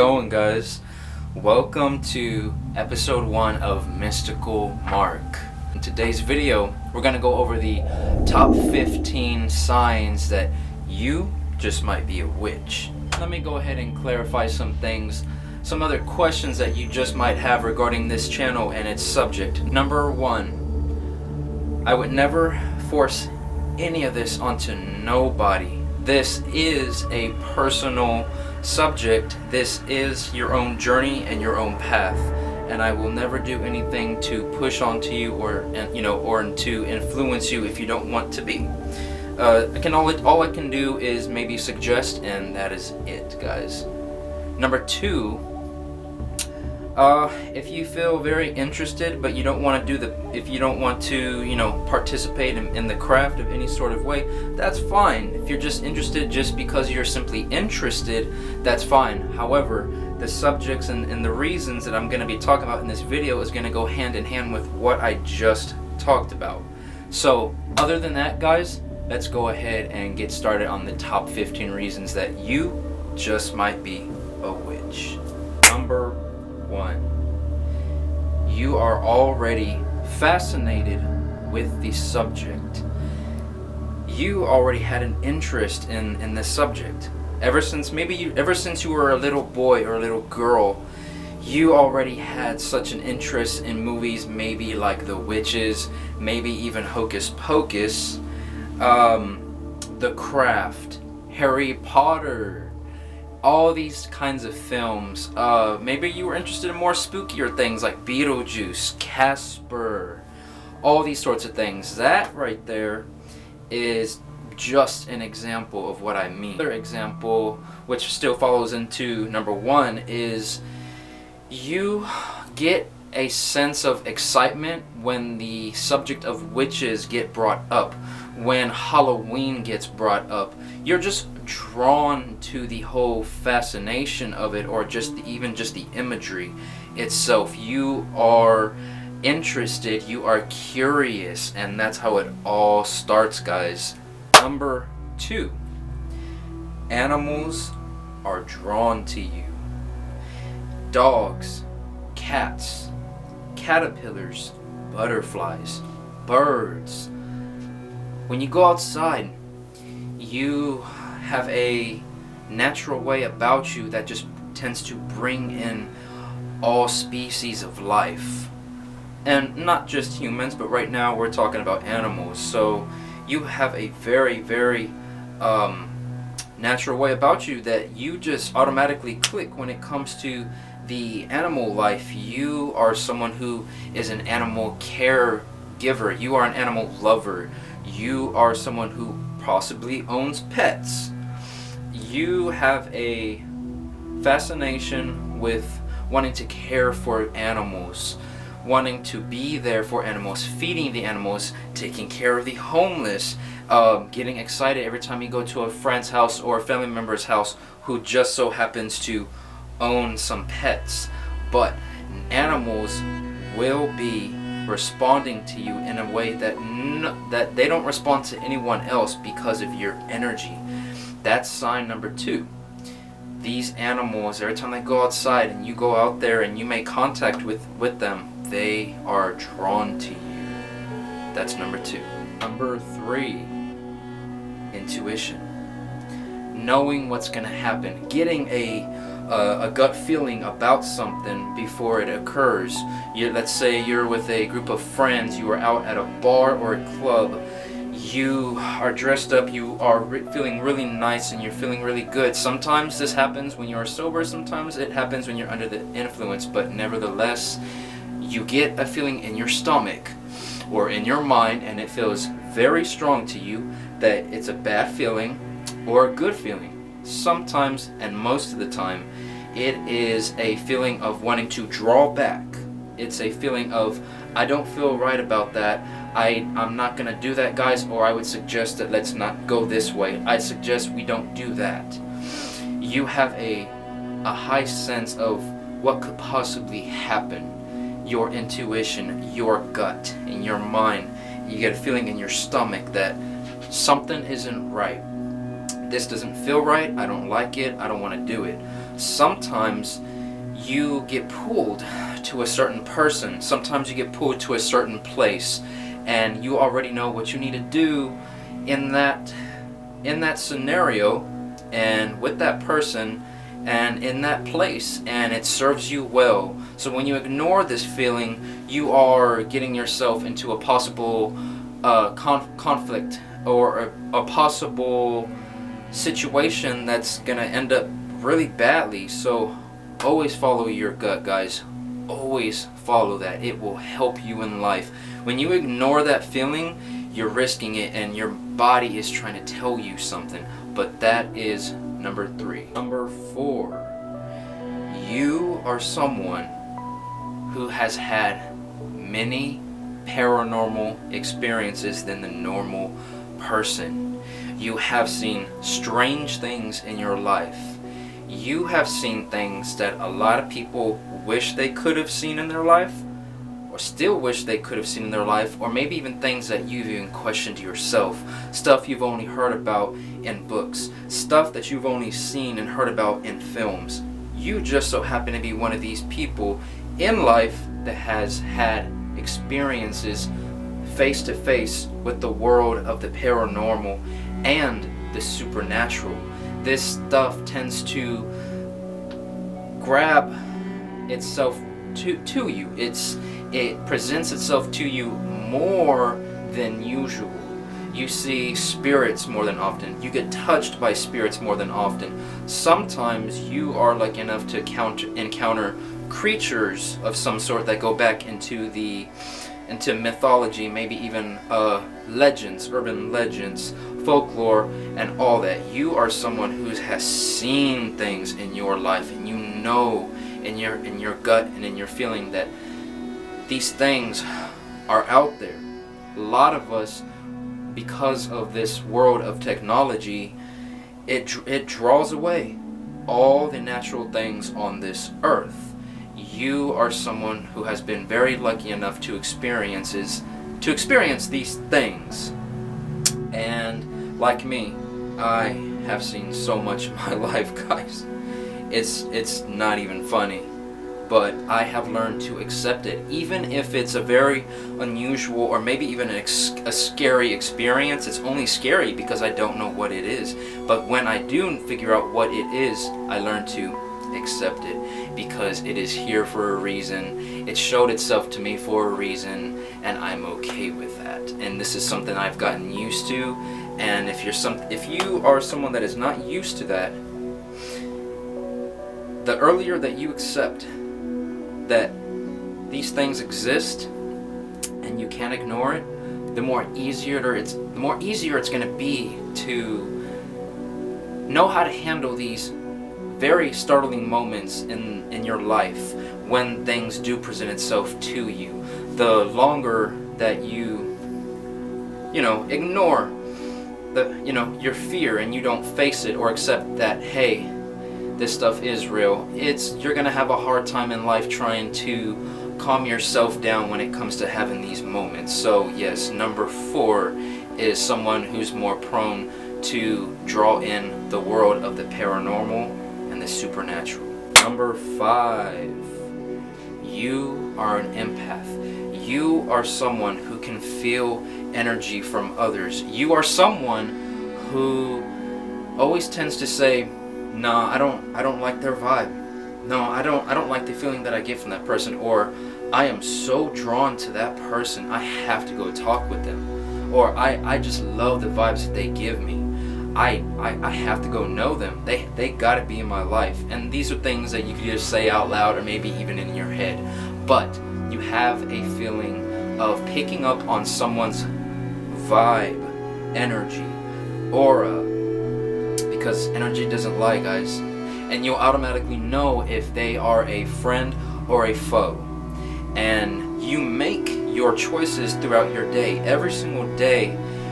going, guys? Welcome to episode 1 of Mystical Mark. In today's video, we're going to go over the top 15 signs that you just might be a witch. Let me go ahead and clarify some things, some other questions that you just might have regarding this channel and its subject. Number 1, I would never force any of this onto nobody. This is a personal subject. This is your own journey and your own path, and I will never do anything to push onto you or to influence you if you don't want to be. All I can do is maybe suggest, and that is it, guys. Number 2, if you feel very interested but you don't want to participate in the craft of any sort of way, that's fine. If you're just interested just because you're simply interested, that's fine. However, the subjects and the reasons that I'm going to be talking about in this video is going to go hand in hand with what I just talked about. So other than that, guys, let's go ahead and get started on the top 15 reasons that you just might be a witch. Number 1, you are already fascinated with the subject. You already had an interest in this subject. Ever since you were a little boy or a little girl, you already had such an interest in movies, maybe like The Witches, maybe even Hocus Pocus, The Craft, Harry Potter, all these kinds of films. Maybe you were interested in more spookier things like Beetlejuice, Casper, all these sorts of things. That right there is just an example of what I mean. Another example, which still follows into number 1, is you get a sense of excitement when the subject of witches get brought up, when Halloween gets brought up. You're just drawn to the whole fascination of it, or even just the imagery itself. You are interested, you are curious, and that's how it all starts, guys. Number 2, animals are drawn to you. Dogs, cats, caterpillars, butterflies, birds. When you go outside, you have a natural way about you that just tends to bring in all species of life. And not just humans, but right now we're talking about animals. So you have a very, very natural way about you that you just automatically click when it comes to the animal life. You are someone who is an animal caregiver. You are an animal lover. You are someone who possibly owns pets. You have a fascination with wanting to care for animals, wanting to be there for animals, feeding the animals, taking care of the homeless, getting excited every time you go to a friend's house or a family member's house who just so happens to own some pets. But animals will be responding to you in a way that they don't respond to anyone else because of your energy. That's sign number 2. These animals, every time they go outside and you go out there and you make contact with them, they are drawn to you. That's number 2. Number 3, intuition. Knowing what's going to happen, getting a gut feeling about something before it occurs. Let's say you're with a group of friends, you are out at a bar or a club, you are dressed up, you are feeling really nice and you're feeling really good. Sometimes this happens when you're sober, sometimes it happens when you're under the influence, but nevertheless, you get a feeling in your stomach or in your mind, and it feels very strong to you that it's a bad feeling or a good feeling. Sometimes, and most of the time, it is a feeling of wanting to draw back. It's a feeling of, I don't feel right about that. I'm not going to do that, guys, or I would suggest that let's not go this way. I suggest we don't do that. You have a high sense of what could possibly happen. Your intuition, your gut, and your mind. You get a feeling in your stomach that something isn't right. This doesn't feel right, I don't like it, I don't want to do it. sometimes you get pulled to a certain person, sometimes you get pulled to a certain place, and you already know what you need to do in that scenario and with that person and in that place, and it serves you well. So when you ignore this feeling, you are getting yourself into a possible conflict or a possible situation that's gonna end up really badly. So always follow your gut, guys. Always follow that. It will help you in life. When you ignore that feeling, you're risking it, and your body is trying to tell you something. But that is number 3. Number 4, you are someone who has had many paranormal experiences than the normal person. You have seen strange things in your life. You have seen things that a lot of people wish they could have seen in their life, or still wish they could have seen in their life, or maybe even things that you've even questioned yourself. Stuff you've only heard about in books, stuff that you've only seen and heard about in films. You just so happen to be one of these people in life that has had experiences face to face with the world of the paranormal and the supernatural. This stuff tends to grab itself to you. It presents itself to you more than usual. You see spirits more than often. You get touched by spirits more than often. Sometimes you are lucky enough to encounter creatures of some sort that go back into mythology, maybe even legends, urban legends, folklore, and all that. You are someone who has seen things in your life, and you know in your gut and in your feeling that these things are out there. A lot of us, because of this world of technology, it draws away all the natural things on this earth. You are someone who has been very lucky enough to experience these things. And like me, I have seen so much in my life, guys. It's not even funny. But I have learned to accept it, even if it's a very unusual or maybe even a scary experience. It's only scary because I don't know what it is. But when I do figure out what it is, I learn to accept it, because it is here for a reason. It showed itself to me for a reason, and I'm okay with that. And this is something I've gotten used to. And if you are someone that is not used to that, the earlier that you accept that these things exist and you can't ignore it, the more easier it's going to be to know how to handle these very startling moments in your life when things do present itself to you. The longer that you ignore your fear and you don't face it or accept that, hey, this stuff is real, you're gonna have a hard time in life trying to calm yourself down when it comes to having these moments. So yes, number 4 is someone who's more prone to draw in the world of the paranormal and the supernatural. Number 5, you are an empath. You are someone who can feel energy from others. You are someone who always tends to say, no, I don't like their vibe. No, I don't like the feeling that I get from that person. Or I am so drawn to that person, I have to go talk with them. Or I just love the vibes that they give me. I have to go know them. They gotta be in my life. And these are things that you could just say out loud or maybe even in your head. But you have a feeling of picking up on someone's vibe, energy, aura, because energy doesn't lie, guys, and you'll automatically know if they are a friend or a foe. And you make your choices throughout your day, every single day,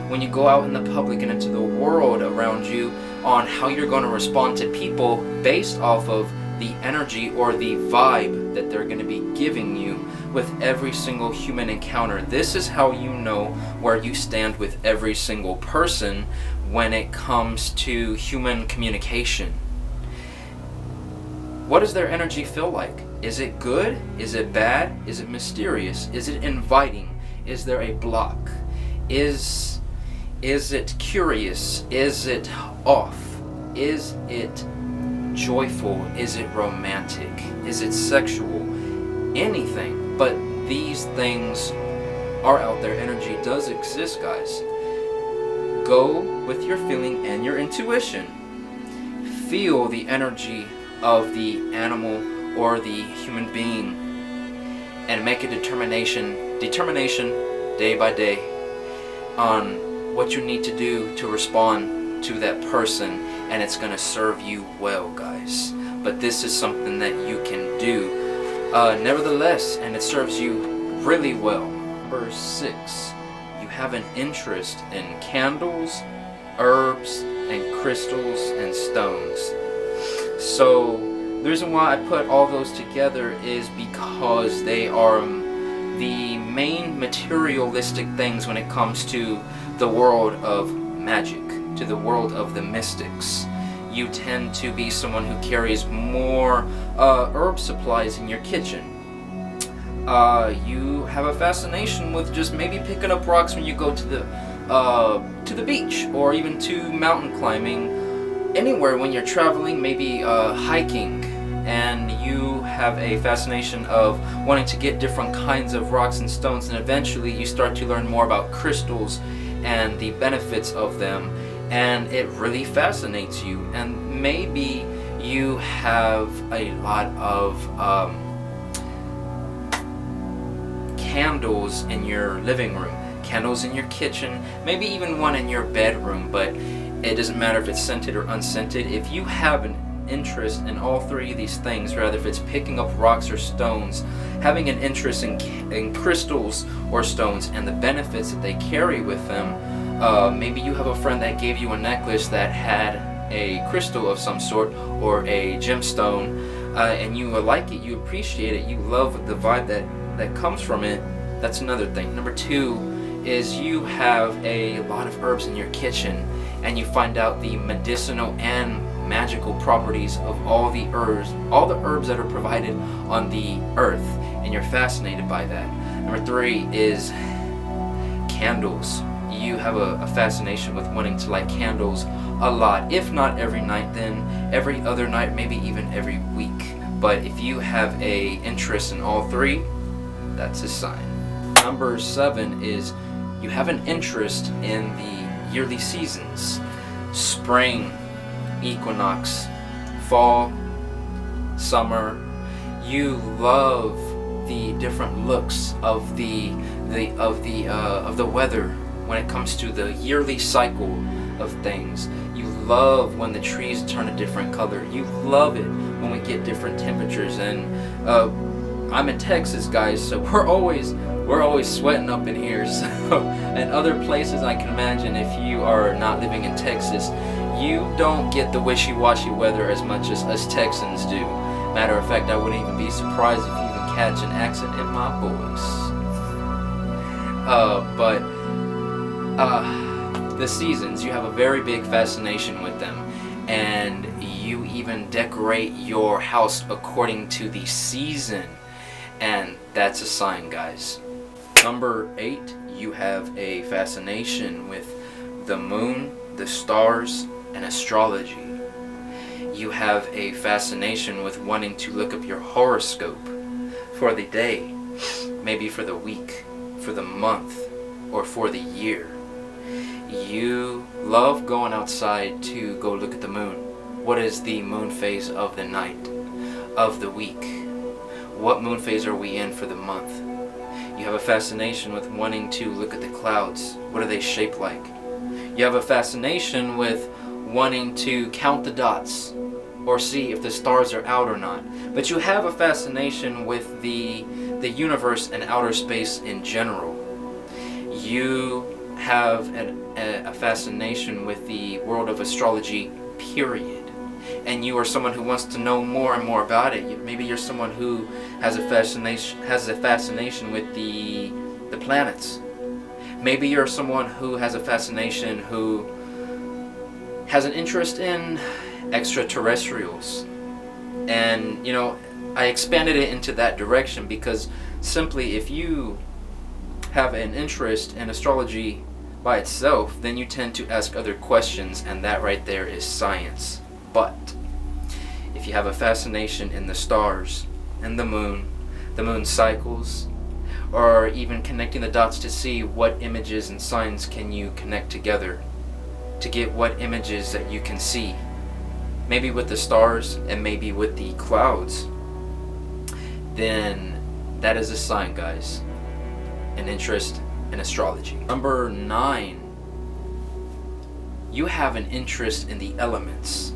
when you go out in the public and into the world around you, on how you're going to respond to people based off of the energy or the vibe that they're going to be giving you with every single human encounter. This is how you know where you stand with every single person when it comes to human communication. What does their energy feel like? Is it good? Is it bad? Is it mysterious? Is it inviting? Is there a block? Is it curious? Is it off? Is it joyful? Is it romantic? Is it sexual? Anything. But these things are out there. Energy does exist, guys. Go with your feeling and your intuition. Feel the energy of the animal or the human being and make a determination day by day on what you need to do to respond to that person, and it's going to serve you well, guys. But this is something that you can do nevertheless, and it serves you really well. Number 6, you have an interest in candles, herbs, and crystals and stones. So the reason why I put all those together is because they are the main materialistic things when it comes to the world of magic, to the world of the mystics. You tend to be someone who carries more herb supplies in your kitchen. You have a fascination with just maybe picking up rocks when you go to the beach, or even to mountain climbing, anywhere when you're traveling, maybe hiking, and you have a fascination of wanting to get different kinds of rocks and stones, and eventually you start to learn more about crystals and the benefits of them, and it really fascinates you. And maybe you have a lot of candles in your living room, candles in your kitchen, maybe even one in your bedroom, but it doesn't matter if it's scented or unscented. If you have an interest in all three of these things, rather if it's picking up rocks or stones, having an interest in crystals or stones and the benefits that they carry with them, maybe you have a friend that gave you a necklace that had a crystal of some sort or a gemstone, and you like it, you appreciate it, you love the vibe that comes from it. That's another thing. Number 2 is you have a lot of herbs in your kitchen, and you find out the medicinal and magical properties of all the herbs that are provided on the earth, and you're fascinated by that. Number 3 is candles. You have a fascination with wanting to light candles a lot, if not every night, then every other night, maybe even every week. But if you have a interest in all 3, that's a sign. Number 7 is you have an interest in the yearly seasons: spring, equinox, fall, summer. You love the different looks of the weather when it comes to the yearly cycle of things. You love when the trees turn a different color. You love it when we get different temperatures. And I'm in Texas, guys, so we're always sweating up in here. So, and other places I can imagine, if you are not living in Texas, you don't get the wishy-washy weather as much as us Texans do. Matter of fact, I wouldn't even be surprised if you even catch an accent in my voice. The seasons, you have a very big fascination with them, and you even decorate your house according to the season, and that's a sign, guys. Number 8, you have a fascination with the moon, the stars, and astrology. You have a fascination with wanting to look up your horoscope for the day, maybe for the week, for the month, or for the year. You love going outside to go look at the moon. What is the moon phase of the night, of the week? What moon phase are we in for the month? You have a fascination with wanting to look at the clouds. What are they shaped like? You have a fascination with wanting to count the dots or see if the stars are out or not. But you have a fascination with the universe and outer space in general. You have a fascination with the world of astrology, period. And you are someone who wants to know more and more about it. Maybe you're someone who has a fascination with the planets. Maybe you're someone who has a fascination, who has an interest in extraterrestrials. And you know, I expanded it into that direction because simply if you have an interest in astrology by itself, then you tend to ask other questions, and that right there is science. But if you have a fascination in the stars and the moon cycles, or even connecting the dots to see what images and signs can you connect together to get what images that you can see, maybe with the stars and maybe with the clouds, then that is a sign, guys, an interest in astrology. Number 9, you have an interest in the elements.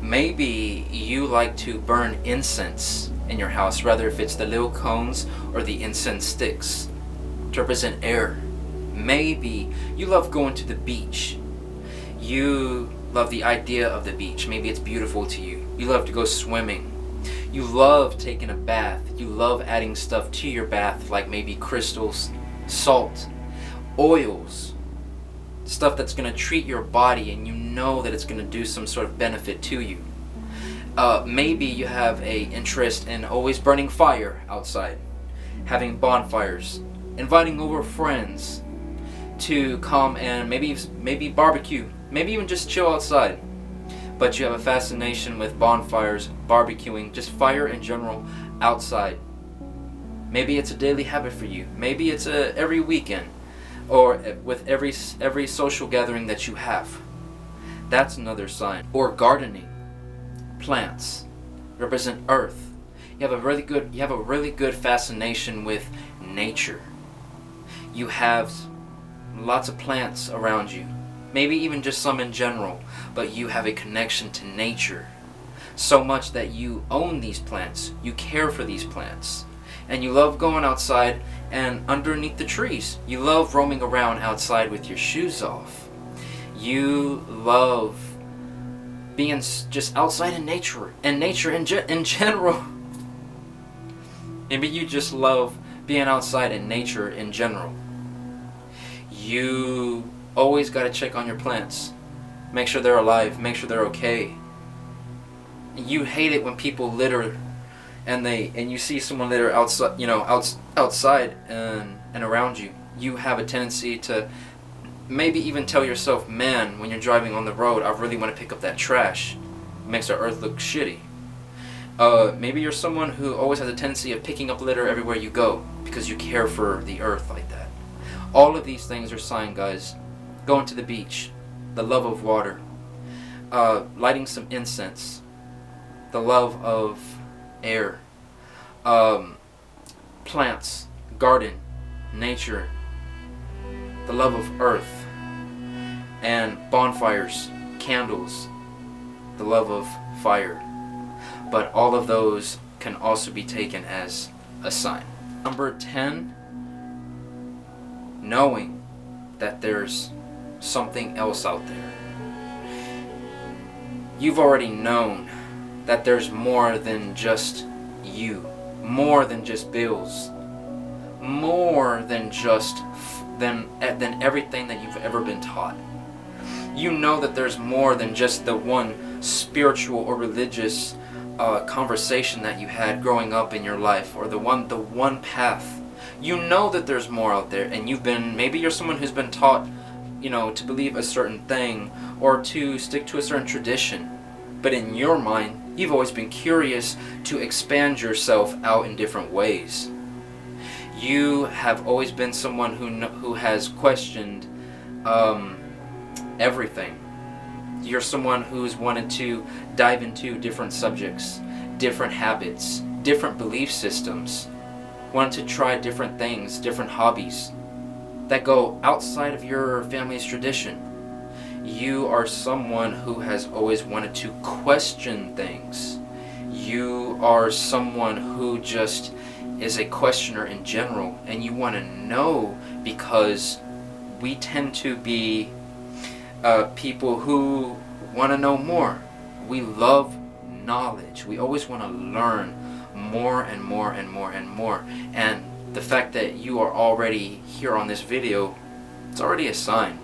Maybe you like to burn incense in your house, rather if it's the little cones or the incense sticks to represent air. Maybe you love going to the beach. You love the idea of the beach. Maybe it's beautiful to you. You love to go swimming. You love taking a bath. You love adding stuff to your bath, like maybe crystals, salt, oils, stuff that's going to treat your body and you know that it's going to do some sort of benefit to you. Maybe you have a interest in always burning fire outside, having bonfires, inviting over friends to come and maybe barbecue, maybe even just chill outside. But you have a fascination with bonfires, barbecuing, just fire in general outside. Maybe it's a daily habit for you. Maybe it's every weekend, or with every social gathering that you have. That's another sign. Or gardening, plants represent earth. You have a really good fascination with nature. You have lots of plants around you, maybe even just some in general, but you have a connection to nature so much that you own these plants, you care for these plants, and you love going outside and underneath the trees. You love roaming around outside with your shoes off. You love being just outside in nature, and nature in general. Maybe you just love being outside in nature in general. You always got to check on your plants, make sure they're alive, make sure they're okay. You hate it when people litter, and you see someone litter outside, outside and around you. You have a tendency to maybe even tell yourself, man, when you're driving on the road, I really want to pick up that trash. It makes our earth look shitty. Maybe you're someone who always has a tendency of picking up litter everywhere you go because you care for the earth like that. All of these things are sign, guys. Going to the beach, the love of water, lighting some incense, the love of air, plants, garden, nature, the love of earth, and bonfires, candles, the love of fire. But all of those can also be taken as a sign. Number 10, knowing that there's something else out there. You've already known that there's more than just you, more than just bills, more than just than everything that you've ever been taught. You know that there's more than just the one spiritual or religious conversation that you had growing up in your life, or the one path. You know that there's more out there, and maybe you're someone who's been taught, to believe a certain thing or to stick to a certain tradition. But in your mind, you've always been curious to expand yourself out in different ways. You have always been someone who has questioned everything. You're someone who's wanted to dive into different subjects, different habits, different belief systems, wanted to try different things, different hobbies that go outside of your family's tradition. You are someone who has always wanted to question things. You are someone who just is a questioner in general, and you want to know, because we tend to be people who want to know more. We love knowledge. We always want to learn more and more and more and more. And the fact that you are already here on this video, it's already a sign.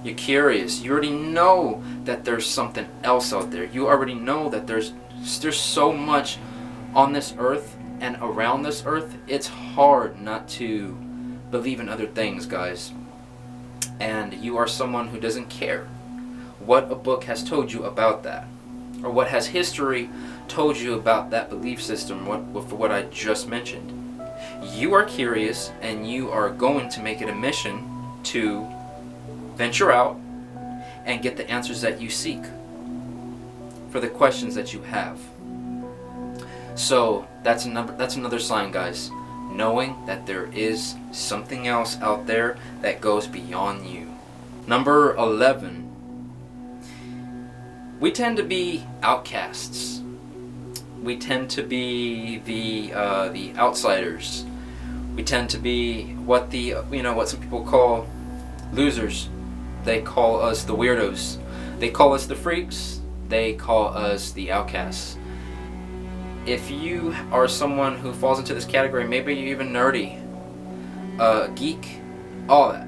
You're curious. You already know that there's something else out there. You already know that there's There's so much on this earth and around this earth. It's hard not to believe in other things, guys. And you are someone who doesn't care what a book has told you about that, or what has history told you about that belief system, for what I just mentioned. You are curious, and you are going to make it a mission to venture out and get the answers that you seek for the questions that you have. So that's another sign, guys. Knowing that there is something else out there that goes beyond you. Number 11. We tend to be outcasts. We tend to be the outsiders. We tend to be what some people call losers. They call us the weirdos. They call us the freaks. They call us the outcasts. If you are someone who falls into this category, maybe you're even nerdy, geek, all that.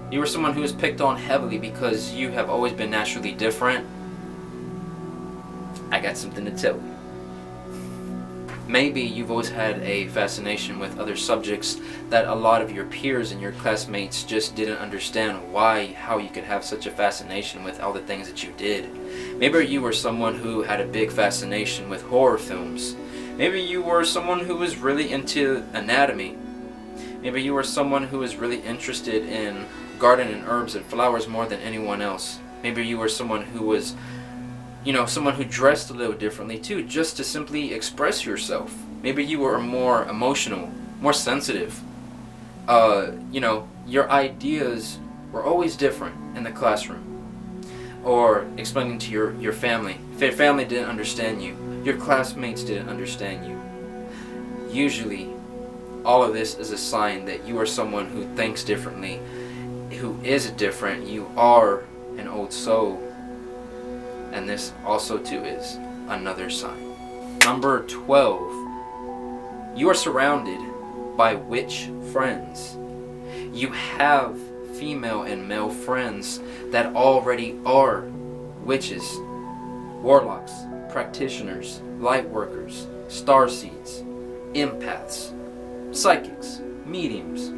You are someone who is picked on heavily because you have always been naturally different. I got something to tell you. Maybe you've always had a fascination with other subjects that a lot of your peers and your classmates just didn't understand how you could have such a fascination with all the things that you did. Maybe you were someone who had a big fascination with horror films. Maybe you were someone who was really into anatomy. Maybe you were someone who was really interested in garden and herbs and flowers more than anyone else. Maybe you were someone who was someone who dressed a little differently too, just to simply express yourself. Maybe you were more emotional, more sensitive. Your ideas were always different in the classroom. Or explaining to your family. If your family didn't understand you, your classmates didn't understand you. Usually, all of this is a sign that you are someone who thinks differently, who is different. You are an old soul. And this also too is another sign. Number 12. You are surrounded by witch friends. You have female and male friends that already are witches, warlocks, practitioners, light workers, starseeds, empaths, psychics, mediums,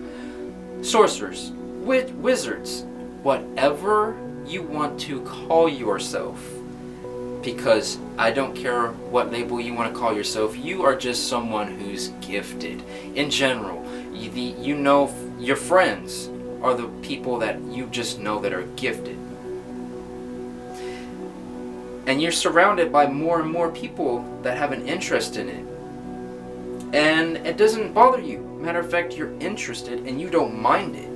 sorcerers, wizards, whatever you want to call yourself. Because I don't care what label you want to call yourself, you are just someone who's gifted. In general, your friends are the people that you just know that are gifted. And you're surrounded by more and more people that have an interest in it. And it doesn't bother you. Matter of fact, you're interested and you don't mind it.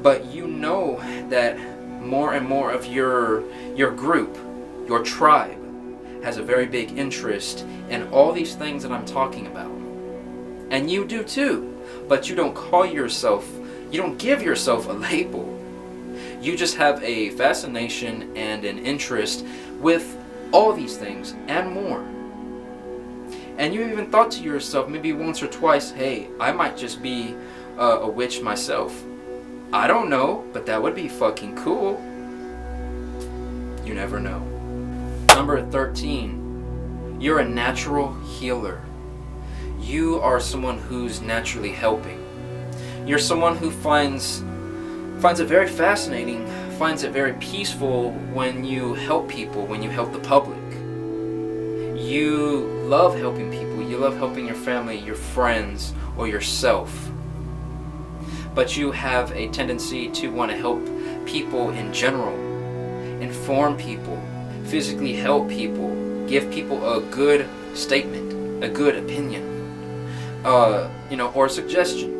But you know that more and more of your group, your tribe, has a very big interest in all these things that I'm talking about. And you do too. But you don't give yourself a label. You just have a fascination and an interest with all these things and more. And you even thought to yourself maybe once or twice, hey, I might just be a witch myself. I don't know, but that would be fucking cool. You never know. Number 13. You're a natural healer. You are someone who's naturally helping. You're someone who finds it very fascinating, finds it very peaceful when you help people, when you help the public. You love helping people. You love helping your family, your friends, or yourself. But you have a tendency to want to help people in general, inform people, physically help people, give people a good statement, a good opinion, or a suggestion.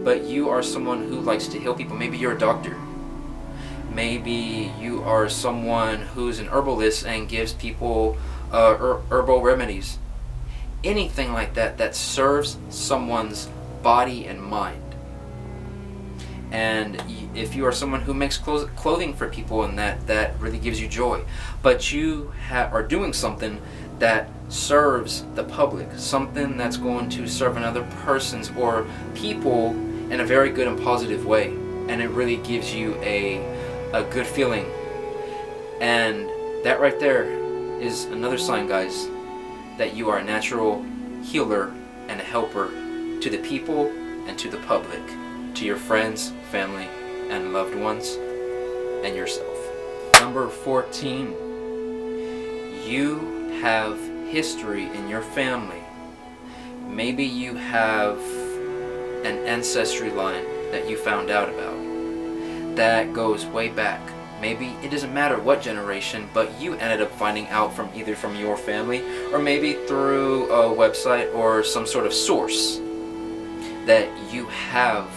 But you are someone who likes to heal people. Maybe you're a doctor. Maybe you are someone who's an herbalist and gives people herbal remedies. Anything like that that serves someone's body and mind. And if you are someone who makes clothing for people, and that really gives you joy, but you are doing something that serves the public, something that's going to serve another person's or people in a very good and positive way, and it really gives you a good feeling. And that right there is another sign, guys, that you are a natural healer and a helper to the people and to the public, to your friends, family, and loved ones, and yourself. Number 14, you have history in your family. Maybe you have an ancestry line that you found out about that goes way back. Maybe it doesn't matter what generation, but you ended up finding out from either from your family or maybe through a website or some sort of source that you have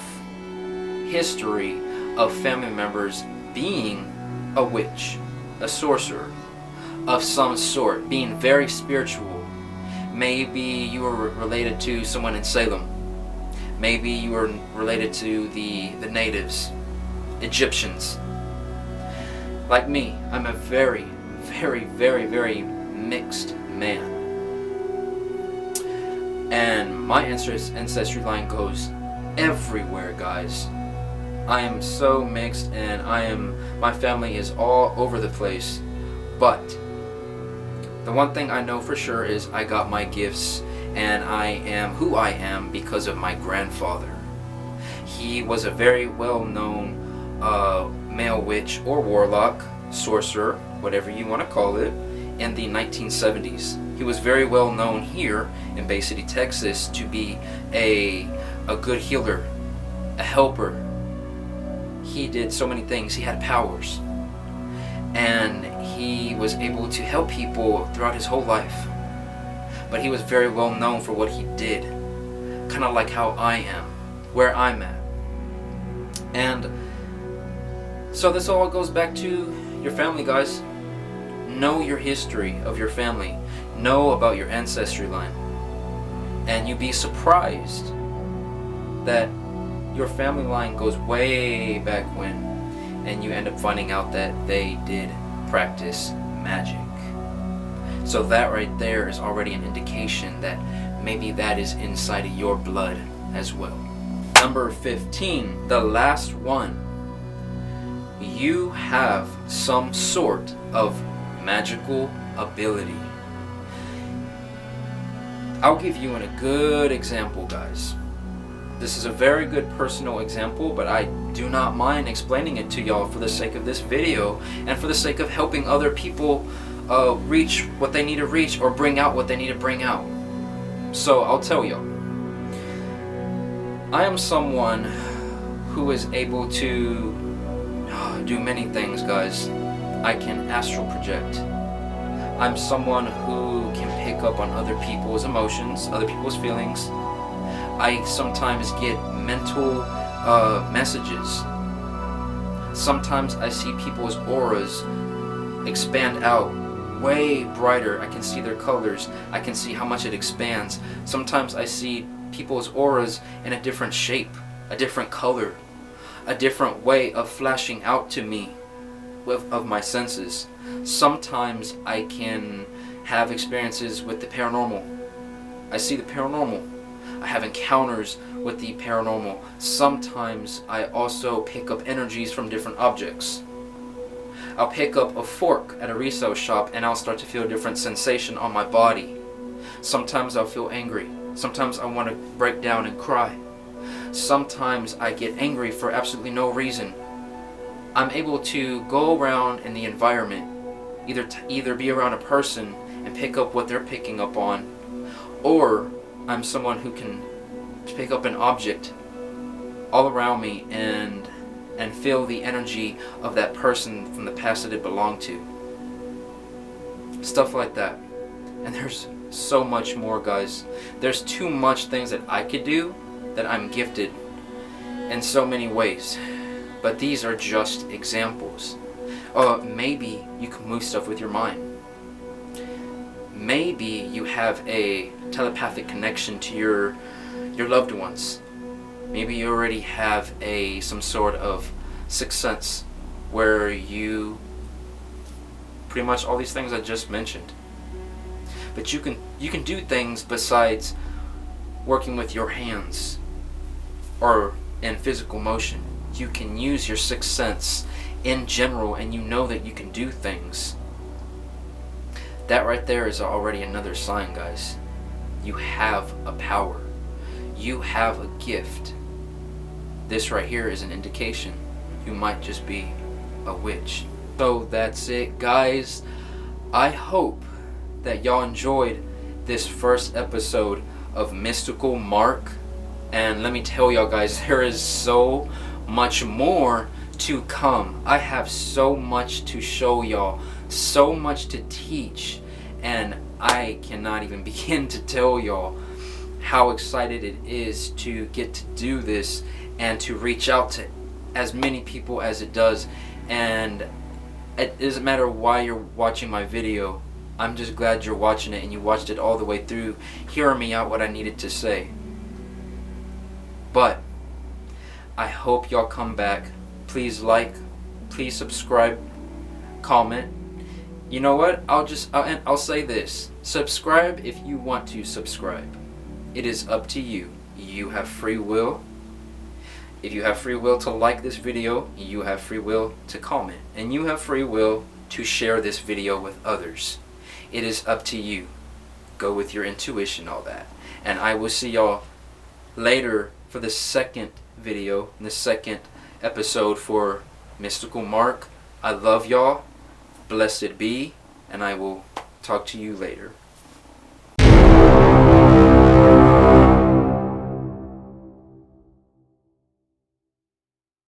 history of family members being a witch, a sorcerer of some sort, being very spiritual. Maybe you were related to someone in Salem. Maybe you were related to the natives, Egyptians. Like me, I'm a very, very, very, very mixed man. And my ancestry line goes everywhere, guys. I am so mixed, and my family is all over the place. But the one thing I know for sure is I got my gifts, and I am who I am because of my grandfather. He was a very well-known male witch or warlock, sorcerer, whatever you want to call it, in the 1970s. He was very well known here in Bay City, Texas, to be a good healer, a helper. He did so many things. He had powers, and he was able to help people throughout his whole life. But he was very well known for what he did, kind of like how I am, where I'm at. And so this all goes back to your family, guys. Know your history of your family. Know about your ancestry line. And you'd be surprised that your family line goes way back when, and you end up finding out that they did practice magic. So that right there is already an indication that maybe that is inside of your blood as well. Number 15, the last one. You have some sort of magical ability. I'll give you a good example, guys. This is a very good personal example, but I do not mind explaining it to y'all for the sake of this video and for the sake of helping other people reach what they need to reach or bring out what they need to bring out. So I'll tell y'all. I am someone who is able to do many things, guys. I can astral project. I'm someone who can pick up on other people's emotions, other people's feelings. I sometimes get mental messages. Sometimes I see people's auras expand out way brighter. I can see their colors. I can see how much it expands. Sometimes I see people's auras in a different shape, a different color, a different way of flashing out to me of my senses. Sometimes I can have experiences with the paranormal. I see the paranormal. I have encounters with the paranormal. Sometimes I also pick up energies from different objects. I'll pick up a fork at a resale shop and I'll start to feel a different sensation on my body. Sometimes I'll feel angry. Sometimes I want to break down and cry. Sometimes I get angry for absolutely no reason. I'm able to go around in the environment, either be around a person and pick up what they're picking up on, or I'm someone who can pick up an object all around me and feel the energy of that person from the past that it belonged to. Stuff like that. And there's so much more, guys. There's too much things that I could do, that I'm gifted in so many ways. But these are just examples. Maybe you can move stuff with your mind. Maybe you have a telepathic connection to your loved ones. Maybe you already have some sort of sixth sense where you pretty much all these things I just mentioned. But you can do things besides working with your hands or in physical motion. You can use your sixth sense in general, and you know that you can do things. That right there is already another sign, guys. You have a power. You have a gift. This right here is an indication you might just be a witch. So that's it, guys. I hope that y'all enjoyed this first episode of Mystical Mark. And let me tell y'all, guys, there is so much more to come. I have so much to show y'all, so much to teach, and I cannot even begin to tell y'all how excited it is to get to do this and to reach out to as many people as it does. And it doesn't matter why you're watching my video. I'm just glad you're watching it and you watched it all the way through, hearing me out what I needed to say. But I hope y'all come back. Please like, please subscribe, comment. You know what? I'll say this. Subscribe if you want to subscribe. It is up to you. You have free will. If you have free will to like this video, you have free will to comment. And you have free will to share this video with others. It is up to you. Go with your intuition, all that. And I will see y'all later for the second video, the second episode for Mystical Mark. I love y'all. Blessed be. And I will talk to you later.